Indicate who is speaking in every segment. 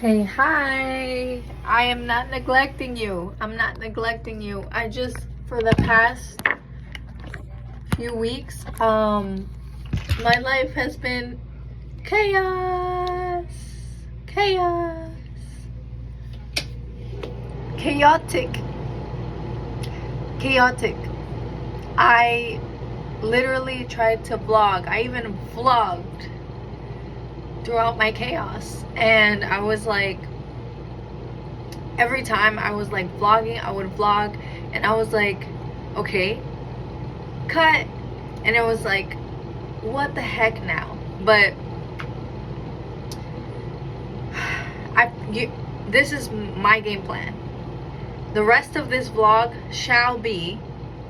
Speaker 1: Hey, hi. I am not neglecting you. I'm not neglecting you. I just, for the past few weeks, my life has been chaos. Chaos. Chaotic. Chaotic. I literally tried to vlog. I even vlogged throughout my chaos, and I was like, every time I was like vlogging, I would vlog and I was like, okay, cut, and it was like, what the heck now? But this is my game plan. The rest of this vlog shall be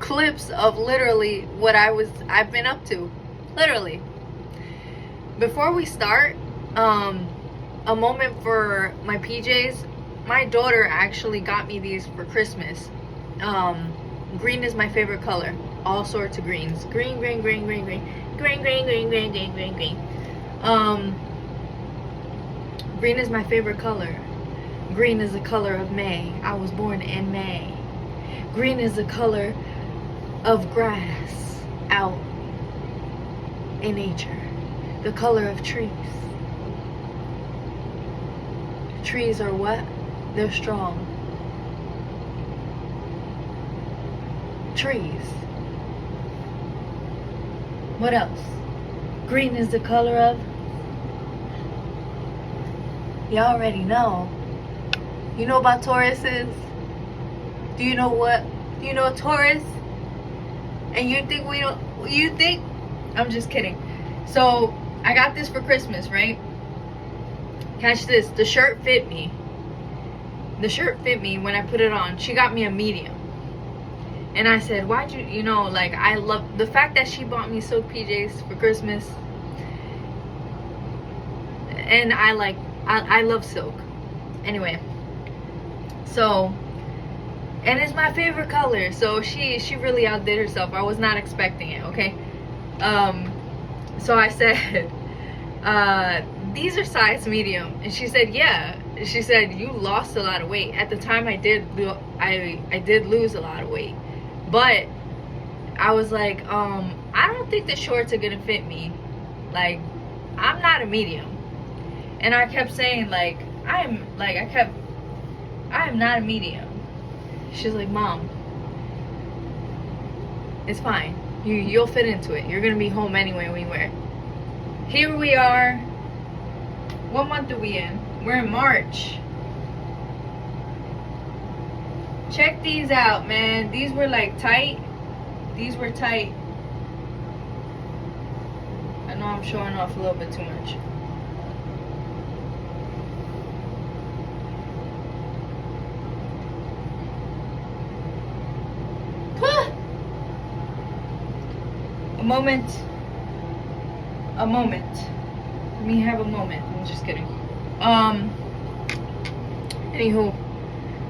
Speaker 1: clips of literally what I've been up to, literally. Before we start, a moment for my PJs. My daughter actually got me these for Christmas. Green is my favorite color. All sorts of greens. Green, green, green, green, green. Green, green, green, green, green, green, green. Green is my favorite color. Green is the color of May. I was born in May. Green is the color of grass out in nature. The color of trees. Trees are what? They're strong. Trees. What else? Green is the color of... You already know. You know about Tauruses? Do you know what? Do you know Taurus? And you think we don't... You think... I'm just kidding. So, I got this for Christmas, right? Catch this. The shirt fit me. The shirt fit me when I put it on. She got me a medium. And I said, why'd you know, like, I love the fact that she bought me silk PJs for Christmas. And I love silk. Anyway. So, and it's my favorite color. So she really outdid herself. I was not expecting it, okay? So I said, these are size medium. And she said, yeah. She said, you lost a lot of weight. At the time I did lose a lot of weight. But I was like, I don't think the shorts are gonna fit me. Like, I'm not a medium. And I kept saying, like, I am not a medium. She's like, Mom, it's fine. You'll fit into it. You're gonna be home anyway when you wear it. Here we are. What month are we in? We're in March. Check these out, man. These were like tight. These were tight. I know I'm showing off a little bit too much. A moment. Let me have a moment. I'm just kidding. Anywho,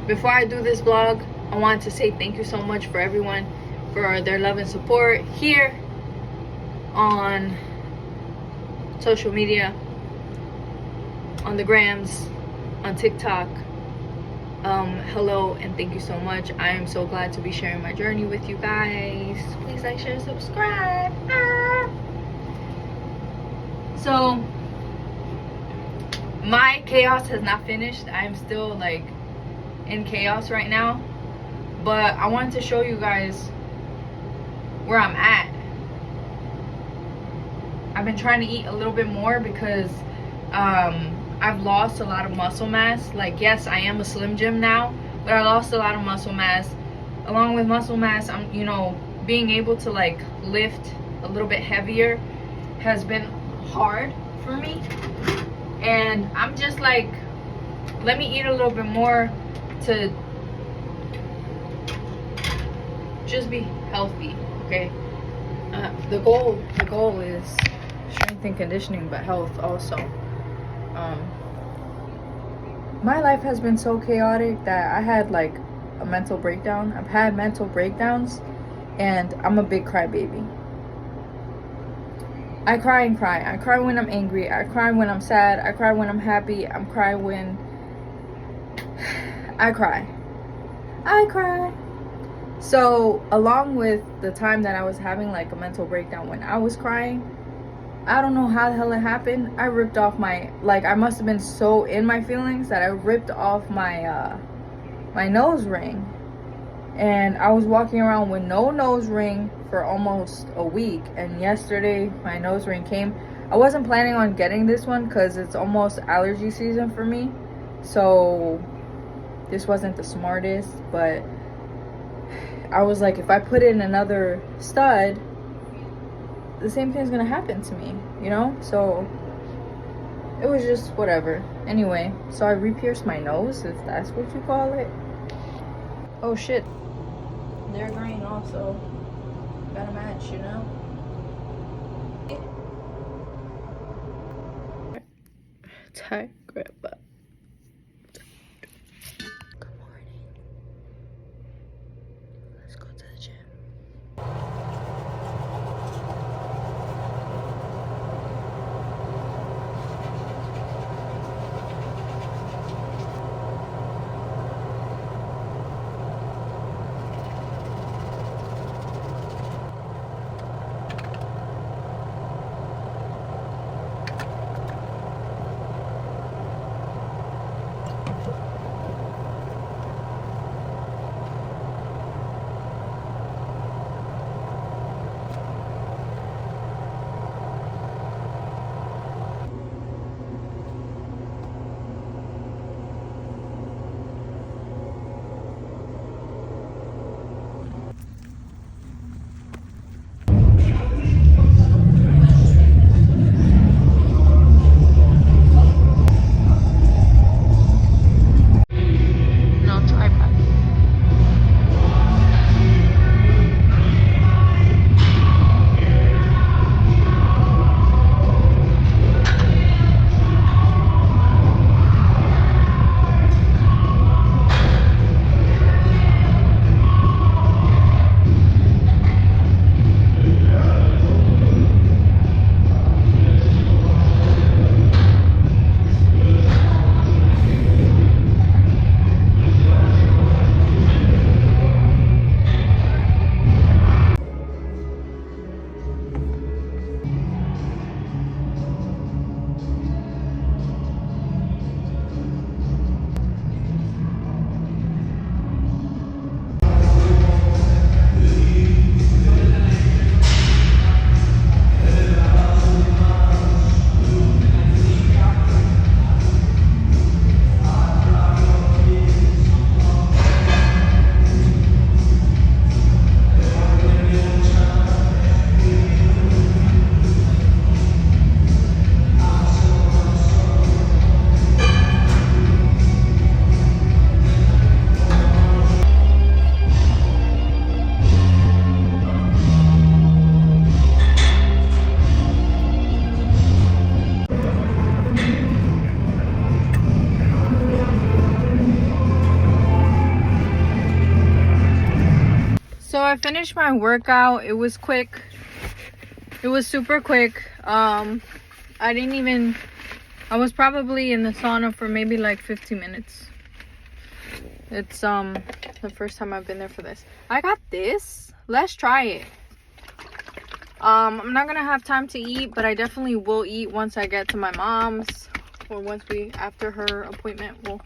Speaker 1: before I do this vlog, I want to say thank you so much for everyone for their love and support here on social media, on the grams, on TikTok. Hello and thank you so much. I am so glad to be sharing my journey with you guys. Please like, share, subscribe. So my chaos has not finished. I am still like in chaos right now, but I wanted to show you guys where I'm at. I've been trying to eat a little bit more because I've lost a lot of muscle mass. Like, yes, I am a Slim Jim now, but I lost a lot of muscle mass. Along with muscle mass, I'm, being able to like lift a little bit heavier has been hard for me. And I'm just like, let me eat a little bit more to just be healthy, okay? The goal is strength and conditioning, but health also. My life has been so chaotic that I had like a mental breakdown. I've had mental breakdowns, and I'm a big crybaby. I cry and cry. I cry when I'm angry. I cry when I'm sad. I cry when I'm happy. I cry when
Speaker 2: I cry. So along with the time that I was having like a mental breakdown when I was crying, I don't know how the hell it happened. I ripped off my, like, I must have been so in my feelings that I ripped off my my nose ring. And I was walking around with no nose ring for almost a week, and yesterday my nose ring came. I wasn't planning on getting this one because it's almost allergy season for me, so this wasn't the smartest, but I was like, if I put in another stud, the same thing's gonna happen to me, you know? So it was just whatever. Anyway, so I re-pierced my nose, if that's what you call it. Oh shit, they're green also. Gotta match, you know? Tight grandpa. Good morning. Let's go to the gym. No tripod. So I finished my workout. It was quick. It was super quick. I was probably in the sauna for maybe like 15 minutes. It's the first time I've been there for this. I got this. Let's try it. I'm not gonna have time to eat, but I definitely will eat once I get to my mom's, or after her appointment, we'll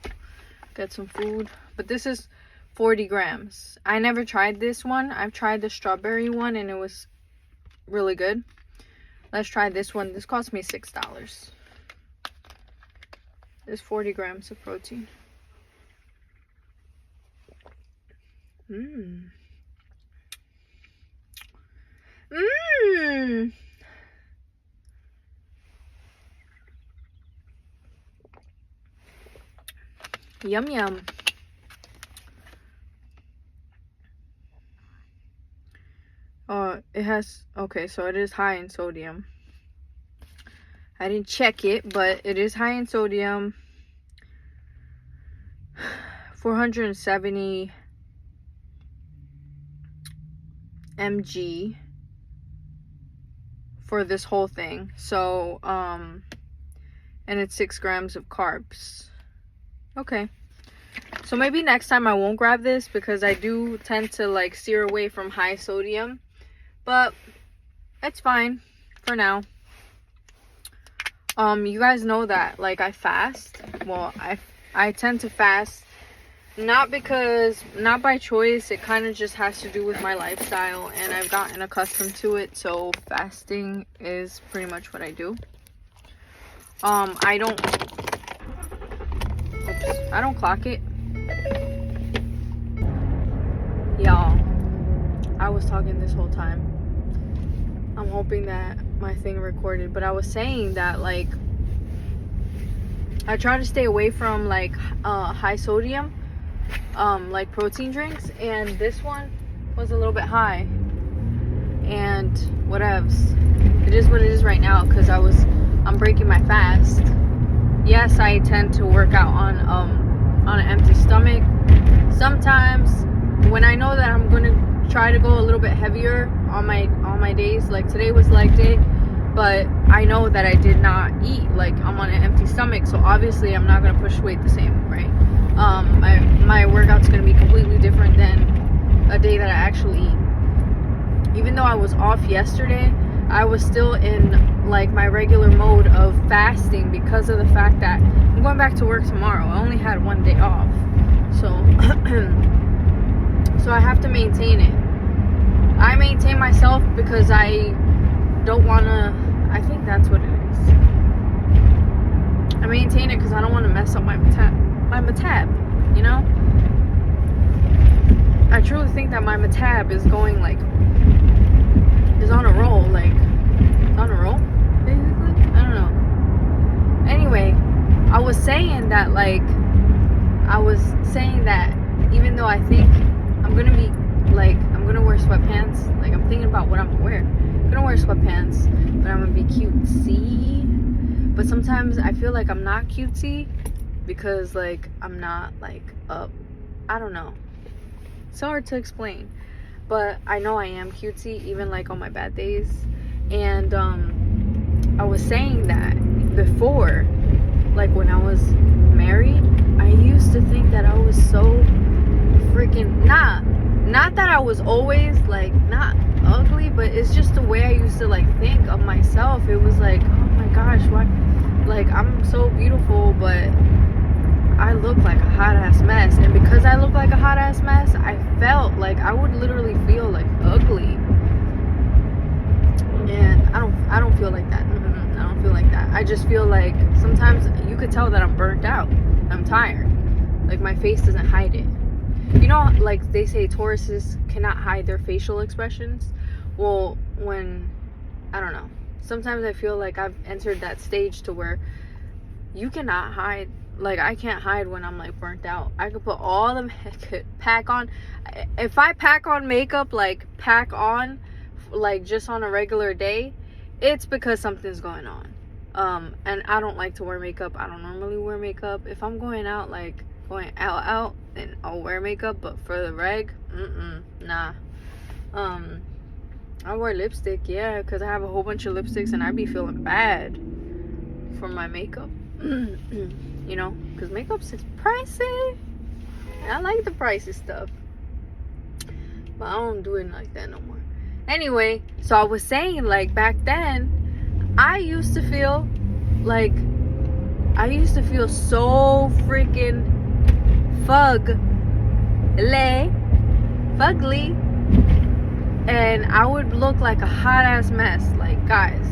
Speaker 2: get some food. But this is 40 grams. I never tried this one. I've tried the strawberry one and it was really good. Let's try this one. This cost me $6. There's 40 grams of protein. Yum yum. It has, okay, so it is high in sodium. I didn't check it, but it is high in sodium. 470 mg for this whole thing. So, and it's 6 grams of carbs. Okay. So maybe next time I won't grab this, because I do tend to like steer away from high sodium, but it's fine for now. You guys know that like I fast. Well, I tend to fast, not by choice. It kind of just has to do with my lifestyle, and I've gotten accustomed to it. So fasting is pretty much what I do. I don't clock it. Y'all, I was talking this whole time. I'm hoping that my thing recorded, but I was saying that like I try to stay away from like high sodium like protein drinks, and this one was a little bit high, and whatevs. It is what it is right now, because I'm breaking my fast. Yes, I tend to work out on an empty stomach sometimes when I know that I'm gonna try to go a little bit heavier on my days. Like today was leg day, but I know that I did not eat. Like I'm on an empty stomach, so obviously I'm not gonna push weight the same, right? My workout's gonna be completely different than a day that I actually eat. Even though I was off yesterday, I was still in like my regular mode of fasting, because of the fact that I'm going back to work tomorrow. I only had one day off, so so I have to maintain it. I maintain myself because I don't want to, I think that's what it is. I maintain it because I don't want to mess up my metab, you know? I truly think that my metab is going like, is on a roll, like, on a roll, basically? I don't know. Anyway, I was saying that even though I think I'm gonna be like, I'm gonna wear sweatpants, like I'm thinking about what I'm gonna wear. I'm gonna wear sweatpants, but I'm gonna be cutesy. But sometimes I feel like I'm not cutesy because like I'm not like up. I don't know. It's hard to explain, but I know I am cutesy even like on my bad days. And I was saying that before, like when I was married, I used to think that I was so freaking not that I was always like not ugly, but it's just the way I used to like think of myself. It was like, oh my gosh, why, like I'm so beautiful, but I look like a hot ass mess. And because I look like a hot ass mess, I felt like I would literally feel like ugly. And I don't feel like that. I don't feel like that. I just feel like sometimes you could tell that I'm burnt out. I'm tired. Like my face doesn't hide it. You know, like they say Tauruses cannot hide their facial expressions. Well, I don't know. Sometimes I feel like I've entered that stage to where you cannot hide. Like I can't hide when I'm like burnt out. I could put all the pack on. If I pack on makeup, like pack on, like just on a regular day, it's because something's going on. And I don't like to wear makeup. I don't normally wear makeup. If I'm going out, like going out, then I'll wear makeup. But for the reg, nah. I wear lipstick, yeah, because I have a whole bunch of lipsticks and I be feeling bad for my makeup. You know, because makeup's pricey. I like the pricey stuff, but I don't do it like that no more. Anyway, so I was saying, like back then I used to feel so freaking fugly, and I would look like a hot ass mess. Like guys,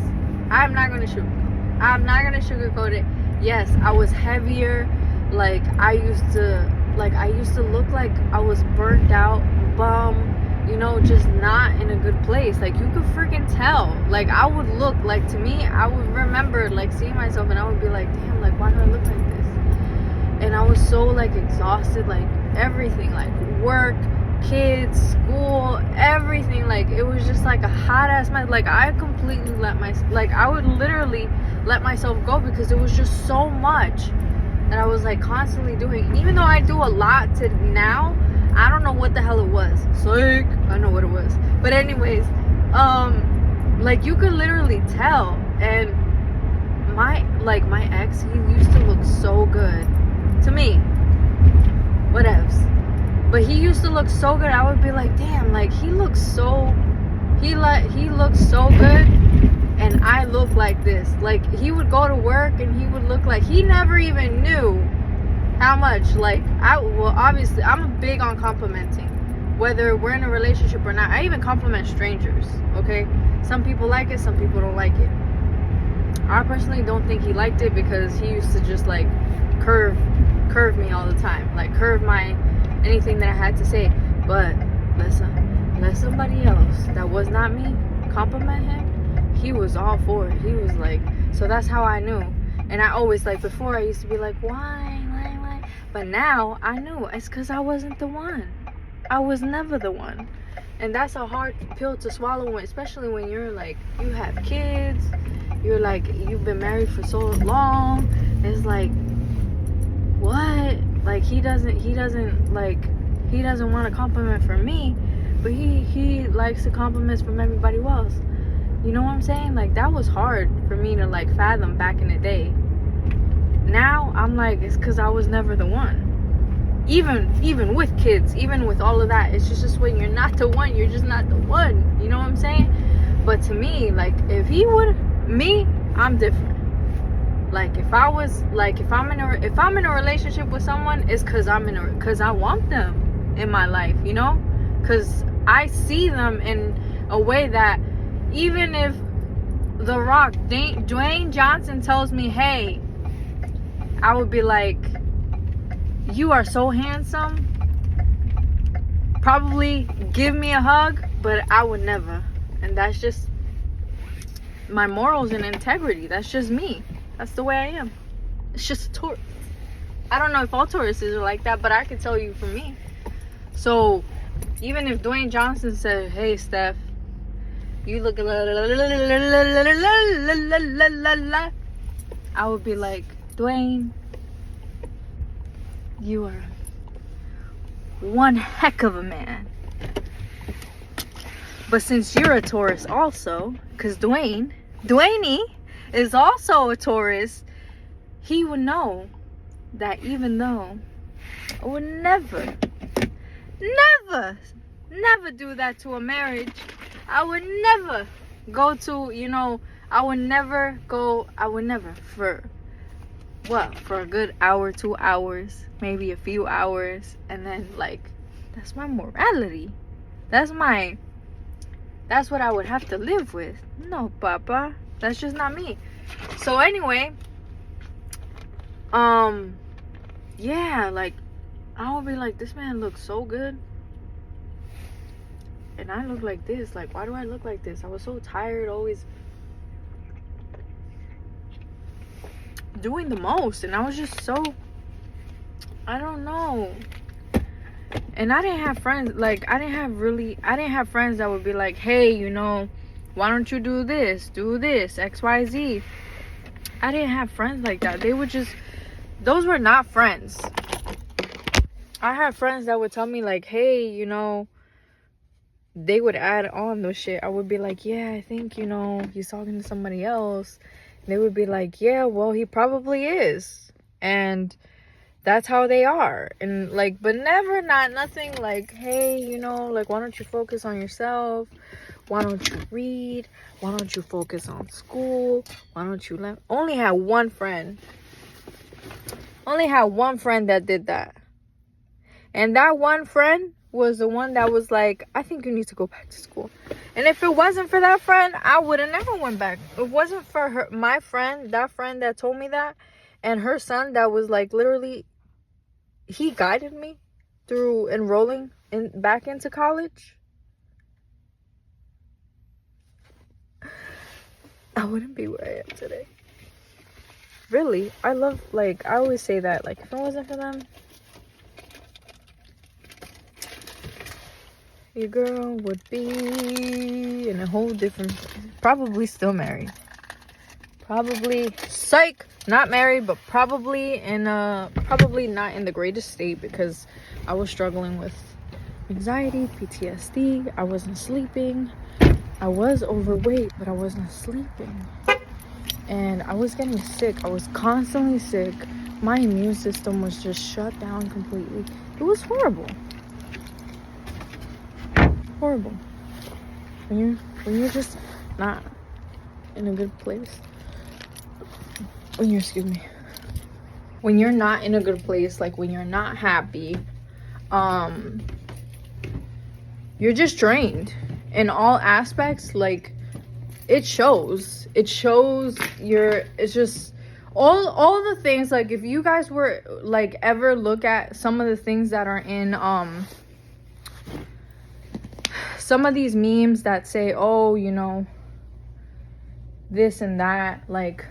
Speaker 2: I'm not gonna sugarcoat it. Yes, I was heavier. Like I used to look like I was burnt out, bum, you know, just not in a good place. Like you could freaking tell. Like I would look like, to me, I would remember like seeing myself and I would be like, damn, like why do I look like this? And I was so like exhausted, like everything, like work, kids, school, everything. Like it was just like a hot ass mess. Like I completely I would literally let myself go because it was just so much that I was like constantly doing. And even though I do a lot to now, I don't know what the hell it was. Psych, I know what it was. But anyways, like you could literally tell. And my ex, he used to look so good to me. Whatever. But he used to look so good. I would be like, damn, like he looks so he looks so good, and I look like this. Like he would go to work and he would look like he never even knew how much. Like obviously I'm big on complimenting, whether we're in a relationship or not. I even compliment strangers. Okay, some people like it, some people don't like it. I personally don't think he liked it, because he used to just like curve me all the time, like curve my anything that I had to say. But listen, let somebody else that was not me compliment him, he was all for it. He was like, so that's how I knew. And I always, like, before I used to be like, why? But now I knew it's because I wasn't the one. I was never the one. And that's a hard pill to swallow, especially when you're like, you have kids, you're like, you've been married for so long. It's like, what? Like he doesn't want a compliment from me, but he likes the compliments from everybody else. You know what I'm saying? Like that was hard for me to like fathom back in the day. Now I'm like, it's because I was never the one. Even with kids, even with all of that, it's just when you're not the one, you're just not the one. You know what I'm saying? But to me, like if he would, me, I'm different. Like if I'm in a relationship with someone, it's because I want them in my life, you know? Because I see them in a way that even if The Rock, Dwayne Johnson tells me, hey, I would be like, you are so handsome, probably give me a hug, but I would never. And that's just my morals and integrity. That's just me. That's the way I am. It's just a Taurus. I don't know if all Tauruses are like that, but I can tell you for me. So even if Dwayne Johnson said, hey Steph, you look I would be like, Dwayne, you are one heck of a man. But since you're a Taurus also, because Dwayne is also a Taurus, he would know that even though I would never do that to a marriage, I would never go to, I would never for a good hour, 2 hours, maybe a few hours, and then like, that's my morality. That's what I would have to live with. No, Papa. That's just not me. So anyway, yeah, like, I would be like, this man looks so good. And I look like this. Like, why do I look like this? I was so tired, always doing the most. And I was just so, I don't know. And I didn't have friends, like, I didn't have friends that would be like, hey, why don't you do this, XYZ. I didn't have friends like that. They would just, those were not friends. I had friends that would tell me like, hey, they would add on those shit. I would be like, yeah, I think, he's talking to somebody else. And they would be like, yeah, well, he probably is. And that's how they are. And like, but never, nothing like, hey, like, why don't you focus on yourself? Why don't you read? Why don't you focus on school? Why don't you only had one friend that did that. And that one friend was the one that was like, I think you need to go back to school. And if it wasn't for that friend, I would have never went back. It wasn't for her, my friend, that friend that told me that, and her son that was like, literally, he guided me through enrolling back into college. I wouldn't be where I am today. Really, I always say that, like, if it wasn't for them, your girl would be in a whole different place. Probably still married. Probably, psych, not married, but probably not in the greatest state, because I was struggling with anxiety, PTSD. I wasn't sleeping. I was overweight, but I wasn't sleeping. And I was getting sick. I was constantly sick. My immune system was just shut down completely. It was horrible. horrible. When you're just not in a good place. Excuse me. When you're not in a good place, like when you're not happy, you're just drained in all aspects. Like it shows. It's just all the things. Like if you guys were like ever look at some of the things that are in some of these memes that say, oh, you know, this and that, like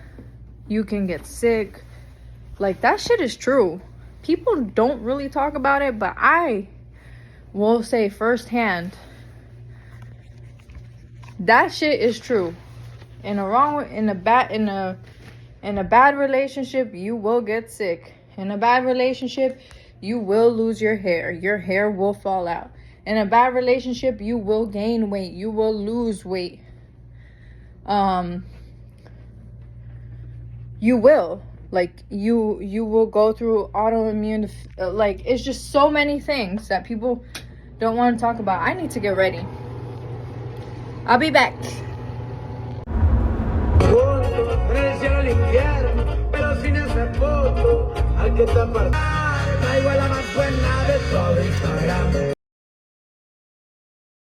Speaker 2: you can get sick, like that shit is true. People don't really talk about it, but I will say firsthand, that shit is true. In a bad relationship, you will get sick. In a bad relationship, you will lose your hair will fall out. In a bad relationship, you will gain weight, you will lose weight. You will, like you will go through autoimmune, like it's just so many things that people don't want to talk about. I need to get ready. I'll be back.